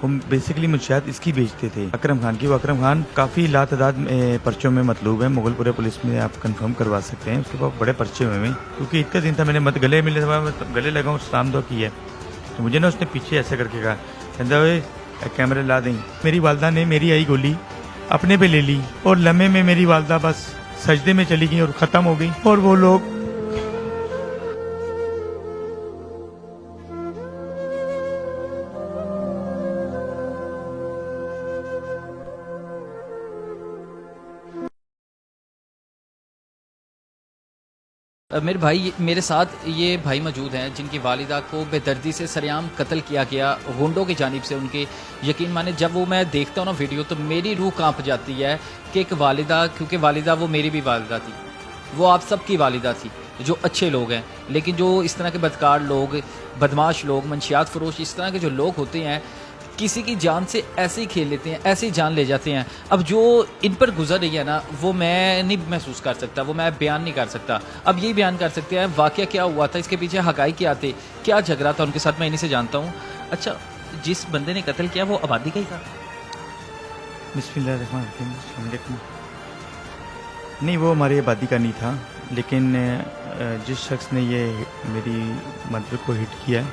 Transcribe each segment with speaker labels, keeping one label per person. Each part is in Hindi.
Speaker 1: वो बेसिकली मुंशियात इसकी बेचते थे अकरम खान की। वो अकरम खान काफ़ी लातादाद पर्चों में मतलूब है, मुगलपुरा पुलिस में आप कंफर्म करवा सकते हैं। उसके पास बड़े पर्चे हुए हैं, क्योंकि इतना दिन था मैंने मत गले मिले गले लगाऊँ सलाम दो की है, तो मुझे ना उसने पीछे ऐसे करके कहा, कहता हुए कैमरे ला दें। मेरी वालदा ने मेरी आई गोली अपने पे ले ली और लम्हे में मेरी वालदा बस सजदे में चली गई और ख़त्म हो गई। और वो लोग
Speaker 2: मेरे भाई मेरे साथ ये भाई मौजूद हैं जिनकी वालिदा को बेदर्दी से सरेआम कत्ल किया गया गुंडों की जानिब से। उनके यकीन माने जब वो मैं देखता हूँ ना वीडियो, तो मेरी रूह कांप जाती है कि एक वालिदा, क्योंकि वालिदा वो मेरी भी वालिदा थी, वो आप सबकी वालिदा थी, जो अच्छे लोग हैं। लेकिन जो इस तरह के बदकार लोग, बदमाश लोग, मंशियात फरोश, इस तरह के जो लोग होते हैं, किसी की जान से ऐसे ही खेल लेते हैं, ऐसे ही जान ले जाते हैं। अब जो इन पर गुजर रही है ना, वो मैं नहीं महसूस कर सकता, वो मैं बयान नहीं कर सकता। अब यही बयान कर सकते हैं वाकया क्या हुआ था, इसके पीछे हकाई क्या थे, क्या झगड़ा था उनके साथ, मैं इन्हीं से जानता हूँ। अच्छा, जिस बंदे ने कत्ल किया वो आबादी का ही था?
Speaker 1: बिस्मिल्लाहिर्रहमानिर्रहीम। नहीं, वो हमारी आबादी का नहीं था, लेकिन जिस शख्स ने ये मेरी मदर को हिट किया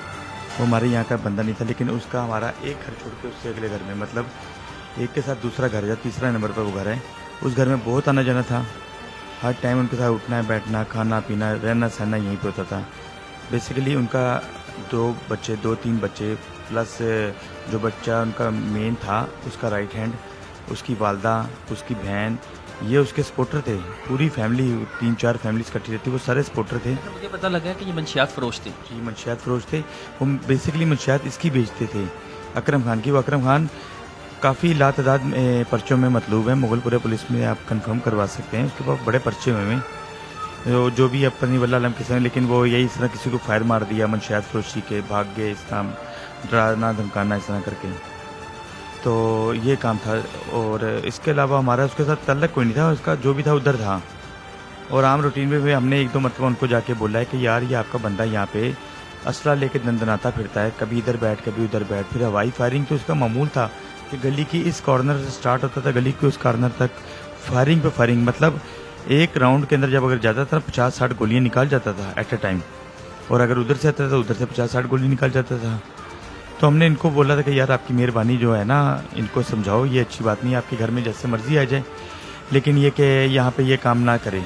Speaker 1: वो हमारे यहाँ का बंदा नहीं था, लेकिन उसका हमारा एक घर छोड़ के उससे अगले घर में, मतलब एक के साथ दूसरा घर है, तीसरा नंबर पर वो घर है। उस घर में बहुत आना जाना था, हर टाइम उनके साथ उठना बैठना, खाना पीना, रहना सहना यहीं पे होता था। बेसिकली उनका 2-3 बच्चे प्लस जो बच्चा उनका मेन था उसका राइट हैंड, उसकी वालदा, उसकी बहन, ये उसके सपोर्टर थे। पूरी फैमिली, 3-4 फैमिलीज इकट्ठी रहती, वो सारे सपोर्टर थे।
Speaker 2: मुझे पता लगा कि ये मंशियात फरोश थे।
Speaker 1: जी, मंशियात फरोश थे। वो बेसिकली मंशियात इसकी बेचते थे अकरम खान की। वो अकरम खान काफ़ी लातादाद पर्चों में मतलूब है, मुगलपुरा पुलिस में आप कंफर्म करवा सकते हैं। उसके पास बड़े पर्चे हुए हैं, जो भी अपनी वल्लाह अलम किस्म, लेकिन वो यही इस तरह किसी को फायर मार दिया मंशियात फरोशी के, भाग गए, इस तरह डराना धमकाना इस तरह करके, तो ये काम था। और इसके अलावा हमारा उसके साथ तल्लक कोई नहीं था, उसका जो भी था उधर था। और आम रूटीन में भी हमने 1-2 मरतबा उनको जाके बोला है कि यार ये आपका बंदा यहाँ पे असला लेके दंदनाता फिरता है, कभी इधर बैठ कभी उधर बैठ। फिर हवाई फायरिंग तो उसका मामूल था कि गली की इस कॉर्नर से स्टार्ट होता था, गली के उस कॉर्नर तक फायरिंग पे फायरिंग। मतलब एक राउंड के अंदर जब अगर जाता था 50-60 गोलियाँ निकाल जाता था एट ए टाइम, और अगर उधर से आता था उधर से 50-60 गोली निकाल जाता था। तो हमने इनको बोला था कि यार आपकी मेहरबानी जो है ना, इनको समझाओ, ये अच्छी बात नहीं है, आपके घर में जैसे मर्जी आ जाए, लेकिन ये कि यहाँ पे ये काम ना करें।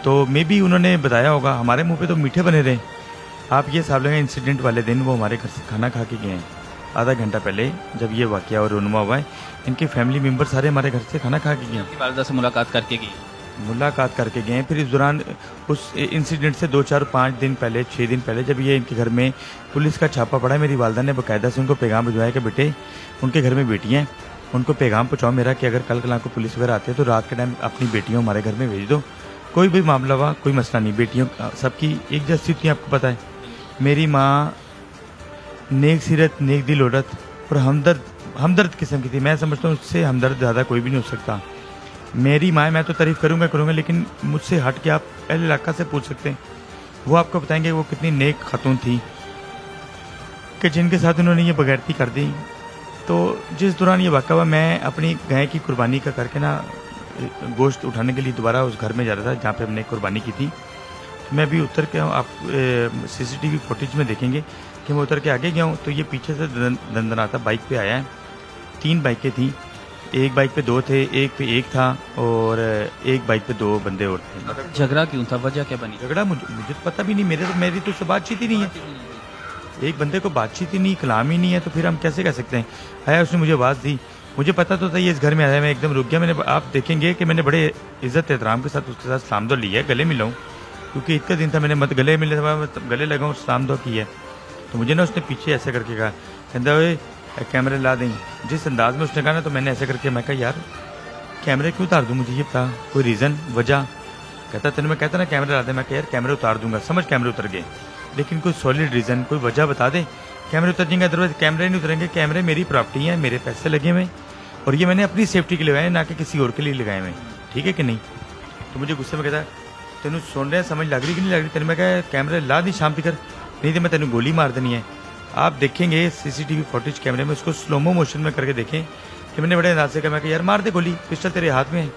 Speaker 1: तो मे भी उन्होंने बताया होगा, हमारे मुंह पे तो मीठे बने रहे। आप ये हिसाब लगाएं, इंसिडेंट वाले दिन वो हमारे घर से खाना खा के गए हैं, आधा घंटा पहले जब ये वाकया और रोनुमा हुआ है, इनके फैमिली मेम्बर सारे हमारे घर से खाना खा के गए हैं,
Speaker 2: वालिदा से मुलाकात करके गई,
Speaker 1: मुलाकात करके गए हैं। फिर इस दौरान उस इंसिडेंट से 2-4-5 दिन पहले, 6 दिन पहले, जब ये इनके घर में पुलिस का छापा पड़ा, मेरी वालदा ने बाकायदा से उनको पैगाम भिजवाया कि बेटे उनके घर में बेटियाँ हैं, उनको पैगाम पहुँचाओ मेरा कि अगर कल को पुलिस वगैरह आती है तो रात के टाइम अपनी बेटियों हमारे घर में भेज दो। कोई भी मामला हुआ कोई मसला नहीं, बेटियों सबकी एक जैसी थी, आपको पता है। मेरी माँ नेक सीरत, नेक दिल औरत और हमदर्द किस्म की थी। मैं समझता हूँ उससे हमदर्द ज़्यादा कोई भी नहीं हो सकता। मेरी माँ, मैं तो तारीफ़ करूँगा, लेकिन मुझसे हट के आप अहले इलाका से पूछ सकते हैं, वो आपको बताएंगे वो कितनी नेक खातून थी कि जिनके साथ उन्होंने ये बगैरती कर दी। तो जिस दौरान ये वाक़ा हुआ, मैं अपनी गाय की कुर्बानी का करके ना गोश्त उठाने के लिए दोबारा उस घर में जा रहा था जहाँ पे हमने कुर्बानी की थी। तो मैं अभी उतर के, आप CCTV फुटेज में देखेंगे कि मैं उतर के आगे गया हूँ, तो ये पीछे से दंदनाता बाइक पे आया है। 3 बाइकें थी, एक बाइक पे 2 थे, एक पे 1 था, और एक बाइक पे 2 बंदे और थे।
Speaker 2: झगड़ा क्यों था, वजह क्या बनी?
Speaker 1: झगड़ा मुझे तो पता भी नहीं, मेरी तो उससे बातचीत ही नहीं है। एक बंदे को बातचीत ही नहीं, कलाम ही नहीं है, तो फिर हम कैसे कह सकते हैं। आया, उसने मुझे आवाज़ दी, मुझे पता तो था ये इस घर में आया, मैं एकदम रुक गया। आप देखेंगे कि मैंने बड़े इज़्ज़त एहतराम के साथ उसके साथ सलाम दो लिया है, गले मिलाऊँ, क्योंकि इतना दिन था मैंने गले लगाऊँ सलाम दो की है। तो मुझे ना उसने पीछे ऐसे करके कहा, कहता हुए कैमरे ला दें। जिस अंदाज में उसने कहा ना, तो मैंने ऐसे करके, मैं कहा यार कैमरे क्यों उतार दूँ, मुझे ये बता, कोई रीज़न, वजह। कहता तेन मैं कहता ना कैमरे ला दे, मैं कहा यार कैमरे उतार दूंगा, समझ कैमरे उतर गए, लेकिन कोई सॉलिड रीज़न, कोई वजह बता दे, कैमरे उतर जाएंगे, अदरवाइज कैमरे नहीं उतरेंगे। कैमरे मेरी प्रॉपर्टी है, मेरे पैसे लगे हुए, और ये मैंने अपनी सेफ्टी के लिए लगाए, ना कि किसी और के लिए लगाए हुए, ठीक है कि नहीं। तो मुझे गुस्से में कहता, तेन सुन रहे समझ लग रही कि नहीं लग रही, तेन मैं कहा कैमरे ला दी शाम तक, नहीं तो मैं तेन गोली मार देनी है। आप देखेंगे सीसीटीवी फुटेज कैमरे में, उसको स्लोमो मोशन में करके देखें कि मैंने बड़े अंदाज से कहा, मैं कि यार मार दे गोली, पिस्टल तेरे हाथ में है।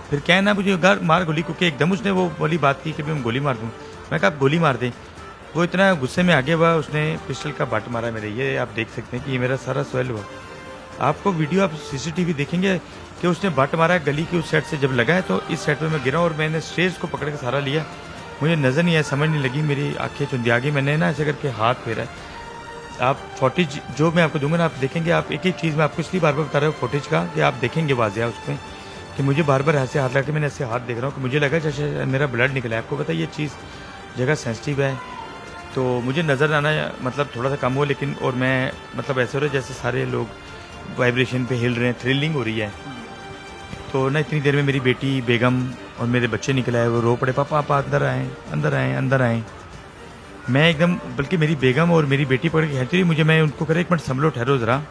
Speaker 1: फिर कहना मुझे मार गोली, क्योंकि एकदम उसने वो वाली बात की कि मैं गोली मार दूँ। मैं कहा आप गोली मार दें। वो इतना गुस्से में आगे हुआ, उसने पिस्टल का बट मारा मेरे। ये आप देख सकते हैं कि ये मेरा सारा स्वेल हुआ। आपको वीडियो, आप सीसीटीवी देखेंगे कि उसने बट मारा गली की उस साइड से जब लगा है, तो इस साइड पे मैं गिरा और मैंने स्टेज को पकड़ के सहारा लिया। मुझे नज़र नहीं आया, समझ नहीं लगी, मेरी आंखें चुंधिया गई। मैंने ना ऐसे करके हाथ फेरा। आप फुटेज जो मैं आपको दूंगा ना, आप देखेंगे। आप एक चीज़ मैं आपको इसलिए बार बार बता रहा हूँ फुटेज का, कि आप देखेंगे वाज़िया उसमें कि मुझे बार बार ऐसे हाथ लगा के मैंने ऐसे हाथ देख रहा हूँ कि मुझे लगा जैसे मेरा ब्लड निकला है। आपको पता है ये चीज़ जगह सेंसिटिव है, तो मुझे नज़र आना मतलब थोड़ा सा कम हो, लेकिन और मैं मतलब ऐसे हो रहा है जैसे सारे लोग वाइब्रेशन पे हिल रहे हैं, थ्रिलिंग हो रही है। तो ना इतनी देर में मेरी बेटी बेगम और मेरे बच्चे निकल आए, वो रो पड़े, पापा पापा अंदर आए अंदर आए अंदर आए। मैं एकदम, बल्कि मेरी बेगम और मेरी बेटी पकड़ के खींच रही मुझे। मैं उनको कह रहा एक मिनट संभलो, ठहरो ज़रा।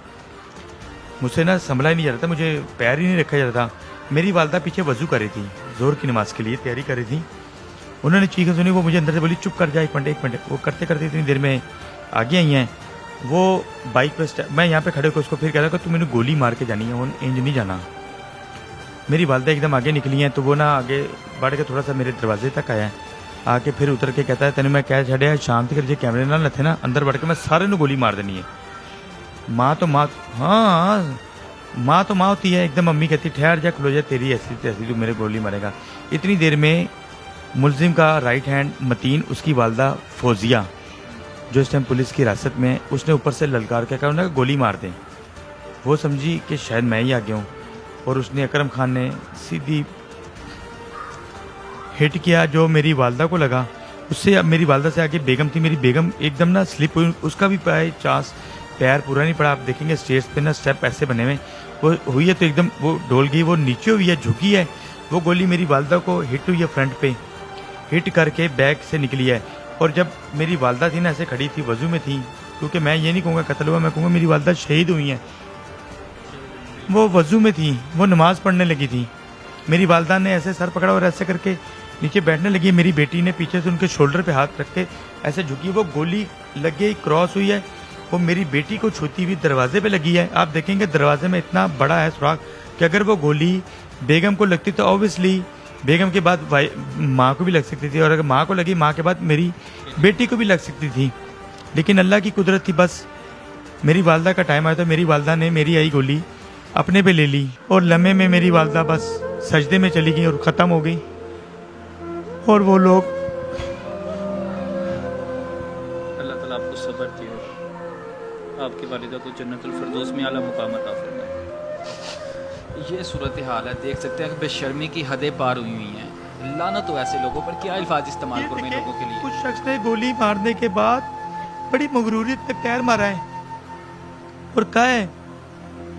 Speaker 1: मुझसे ना संभला ही नहीं जा रहा था, मुझे पैर ही नहीं रखा जा रहा था। मेरी वालदा पीछे वज़ू कर रही थी, जोर की नमाज के लिए तैयारी कर रही थी। उन्होंने चीखें सुनी, वो मुझे अंदर से बोली चुप कर जा, एक मिनट। वो करते करते इतनी देर में आगे आई हैं। वो बाइक पे, मैं यहाँ पे खड़े होकर उसको फिर कह रहा था, तू मैंने गोली मार के जानी है, वो इंज नहीं जाना। मेरी वालदा एकदम आगे निकली हैं, तो वो ना आगे बढ़ के थोड़ा सा मेरे दरवाजे तक आया, आके फिर उतर के कहता है, तेने मैं कह छड़िया शांति कर, जे कैमरे ना थे ना, अंदर बढ़ के मैं सारे ने गोली मार देनी है। माँ तो माँ, हाँ माँ तो माँ होती है एकदम। मम्मी कहती ठहर जा, खलो जा, तेरी ऐसी तैसी, तू मेरे गोली मारेगा। इतनी देर में मुलजिम का राइट हैंड मतीन, उसकी वालदा फौजिया जो इस टाइम पुलिस की हिरासत में, उसने ऊपर से ललकार के कहा उन्हें गोली मार दें। वो समझी कि शायद मैं ही आ गया हूँ, और उसने अकरम खान ने सीधी हिट किया जो मेरी वालदा को लगा। उससे मेरी वालदा से आगे बेगम थी, मेरी बेगम एकदम ना स्लिप हुई, उसका भी पैर पूरा नहीं पड़ा। आप देखेंगे स्टेज पे ना स्टेप ऐसे बने हुए, वो हुई है तो एकदम वो डोल गई, वो नीचे हुई है, झुकी है। वो गोली मेरी वालदा को हिट हुई है, फ्रंट पे हिट करके बैक से निकली है। और जब मेरी वालदा थी ना ऐसे खड़ी थी, वजू में थी, क्योंकि मैं ये नहीं कहूँगा कत्ल हुआ, मैं कहूँगा मेरी वालदा शहीद हुई हैं। वो वजू में थी, वो नमाज पढ़ने लगी थी। मेरी वालदा ने ऐसे सर पकड़ा और ऐसे करके नीचे बैठने लगी। मेरी बेटी ने पीछे से उनके शोल्डर पे हाथ रख के ऐसे झुकी, वो गोली लग गई, क्रॉस हुई है, वो मेरी बेटी को छूती हुई दरवाजे पे लगी है। आप देखेंगे दरवाजे में इतना बड़ा है सुराख कि अगर वो गोली बेगम को लगती तो ऑब्वियसली बेगम के बाद माँ को भी लग सकती थी, और अगर माँ को लगी, माँ के बाद मेरी बेटी को भी लग सकती थी। लेकिन अल्लाह की कुदरत थी, बस मेरी वालदा का टाइम आया तो मेरी वालदा ने मेरी आई गोली अपने पे ले ली, और लम्हे में मेरी वालदा बस सजदे में चली गई और ख़त्म हो गई। और वो लोग,
Speaker 2: अल्लाह ताला आपको सब्र दे, आपकी वालिदा को जन्नतुल फिरदौस में आला मुकाम अता फरमाए। ये सूरत हाल है, देख सकते हैं कि बेशर्मी की हदें पार हुई हुई हैं। लानत हो ऐसे लोगों पर, क्या अल्फाज इस्तेमाल करूं मैं लोगों के लिए।
Speaker 1: कुछ शख्स ने गोली मारने के बाद बड़ी मगरूरियत में पैर मारा है और कहा है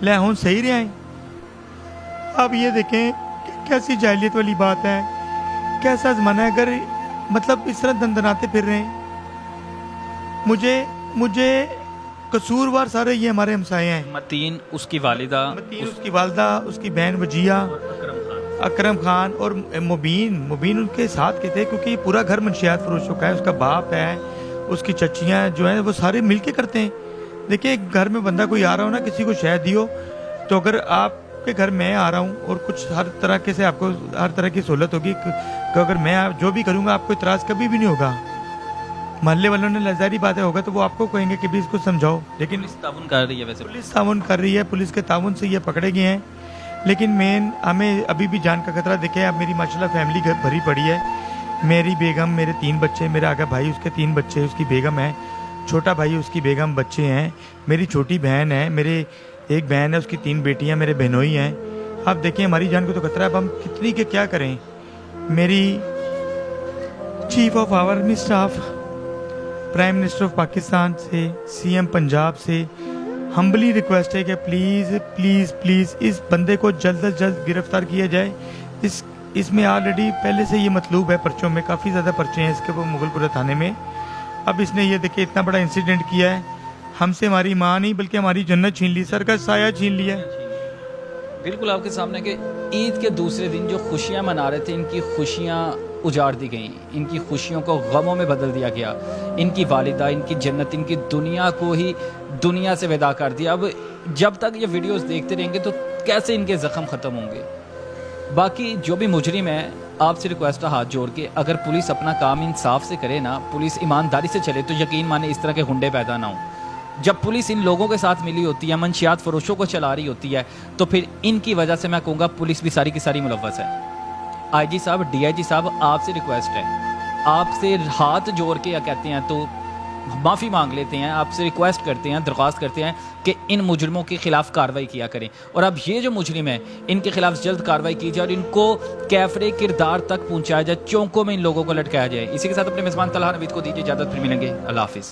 Speaker 1: ले हूं सही रहे हैं। अब ये देखें कि कैसी जाहिलियत वाली बात है, कैसा ज़माना है। अगर मतलब इस तरह दंदनाते फिर रहे हैं, मुझे कसूरवार सारे ये हमारे हमसाए हैं।
Speaker 2: मतीन, उसकी वालिदा,
Speaker 1: उसकी वालदा, उसकी बहन वजिया, अकरम खान और मुबीन उनके साथ के थे, क्योंकि पूरा घर मंशियात फरोशों का है। उसका बाप है, उसकी चच्चियाँ जो हैं वो सारे मिलके करते हैं। देखिए घर में बंदा कोई आ रहा हो ना, किसी को शहद दियो, तो अगर आपके घर मैं आ रहा हूँ और कुछ हर तरह के से आपको हर तरह की सहूलत होगी, कि अगर मैं जो भी करूँगा आपको इतराज़ कभी भी नहीं होगा। मोहल्ले वालों ने लजारी बातें होगा तो वो आपको कहेंगे कि भी इसको समझाओ। लेकिन
Speaker 2: पुलिस ताउन कर रही है, वैसे
Speaker 1: पुलिस ताउन कर रही है, पुलिस के ताउन से ये पकड़े गए हैं। लेकिन मेन हमें अभी भी जान का खतरा। देखे अब मेरी माशाल्लाह फैमिली घर भरी पड़ी है। मेरी बेगम, मेरे 3 बच्चे, मेरा आगा भाई उसके 3 बच्चे, उसकी बेगम है, छोटा भाई उसकी बेगम, बच्चे हैं, मेरी छोटी बहन है, मेरे एक बहन है, उसकी 3 बेटियां, मेरे बहनोई हैं। आप देखिए हमारी जान को तो खतरा है। अब हम कितनी के क्या करें। मेरी chief of army staff, prime minister of Pakistan से, सीएम पंजाब से हम्बली रिक्वेस्ट है कि प्लीज़ प्लीज़ प्लीज़ इस बंदे को जल्द से जल्द गिरफ्तार किया जाए। इसमें ऑलरेडी पहले से ये मतलूब है, पर्चों में काफ़ी ज़्यादा पर्चे हैं इसके, वो मुगलपुरा थाने में। अब इसने ये देखिए इतना बड़ा इंसिडेंट किया है, हमसे हमारी माँ नहीं बल्कि हमारी जन्नत छीन ली, सर का साया छीन लिया।
Speaker 2: बिल्कुल आपके सामने कि ईद के दूसरे दिन जो खुशियां मना रहे थे, इनकी खुशियां उजाड़ दी गई, इनकी खुशियों को गमों में बदल दिया गया, इनकी वालिदा, इनकी जन्नत, इनकी दुनिया को ही दुनिया से विदा कर दिया। अब जब तक ये वीडियोस देखते रहेंगे तो कैसे इनके ज़ख्म ख़त्म होंगे। बाकी जो भी मुजरिम है, आपसे रिक्वेस्ट है हाथ जोड़ के, अगर पुलिस अपना काम इंसाफ से करे ना, पुलिस ईमानदारी से चले, तो यकीन माने इस तरह के गुंडे पैदा ना हों। जब पुलिस इन लोगों के साथ मिली होती है, मंशियात फरोशों को चला रही होती है, तो फिर इनकी वजह से मैं कहूँगा पुलिस भी सारी की सारी मुलव्वस है। आईजी साहब, डीआईजी साहब, आपसे रिक्वेस्ट है, आपसे हाथ जोड़ के या कहते हैं तो माफ़ी मांग लेते हैं, आपसे रिक्वेस्ट करते हैं, दरख्वास्त करते हैं कि इन मुजरिमों के खिलाफ कार्रवाई किया करें। और अब ये जो मुजरिम है, इनके खिलाफ जल्द कार्रवाई की जाए और इनको कैफरे किरदार तक पहुंचाया जाए, चौंकों में इन लोगों को लटकाया जाए। इसी के साथ अपने मेज़बान तलहा नवीद को दीजिए इजाज़त, फिर मिलेंगे। अल्लाह हाफिज़।